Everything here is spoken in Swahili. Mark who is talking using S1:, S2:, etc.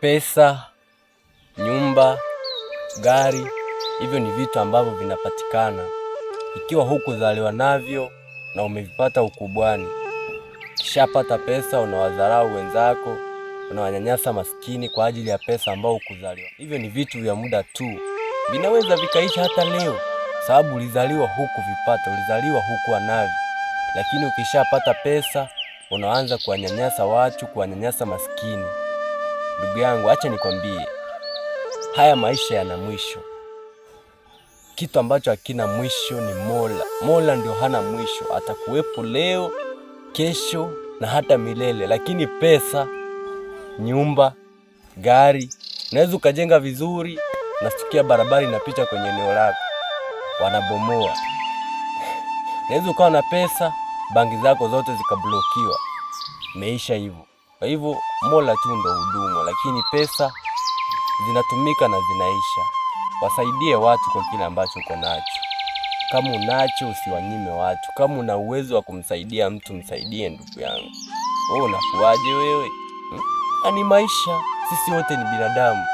S1: Pesa, nyumba, gari, hivyo ni vitu ambavyo vinapatikana ikiwa hukuzaliwa navyo na umevipata ukubwani. Kishapata pesa unawadharau wenzako, unawanyanyasa maskini kwa ajili ya pesa ambao hukuzaliwa. Hivyo ni vitu vya muda tu, vinaweza vikaisha hata leo, sababu ulizaliwa huku vipata, ulizaliwa huku navyo. Lakini ukishapata pesa unaanza kuwanyanyasa watu, kuwanyanyasa maskini. Ndugu yangu, acha nikwambie, haya maisha yana mwisho. Kitu ambacho hakina mwisho ni Mola. Mola ndio hana mwisho, atakuwepo leo, kesho na hata milele. Lakini pesa, nyumba, gari, unaweza ukajenga vizuri, nasikia barabara inapita kwenye eneo lako, wanabomoa. Unaweza ukawa na pesa, banki zako zote zikablokiwa, imeisha hivyo. Kwa hivyo Mola tu ndo hudumu, lakini pesa zinatumika na zinaisha. Wasaidie watu kwa kile ambacho uko nacho. Kama unacho usiwanyime watu. Kama una uwezo wa kumsaidia mtu, msaidie ndugu yangu. Wewe unakuaje wewe? Ni maisha, sisi wote ni binadamu.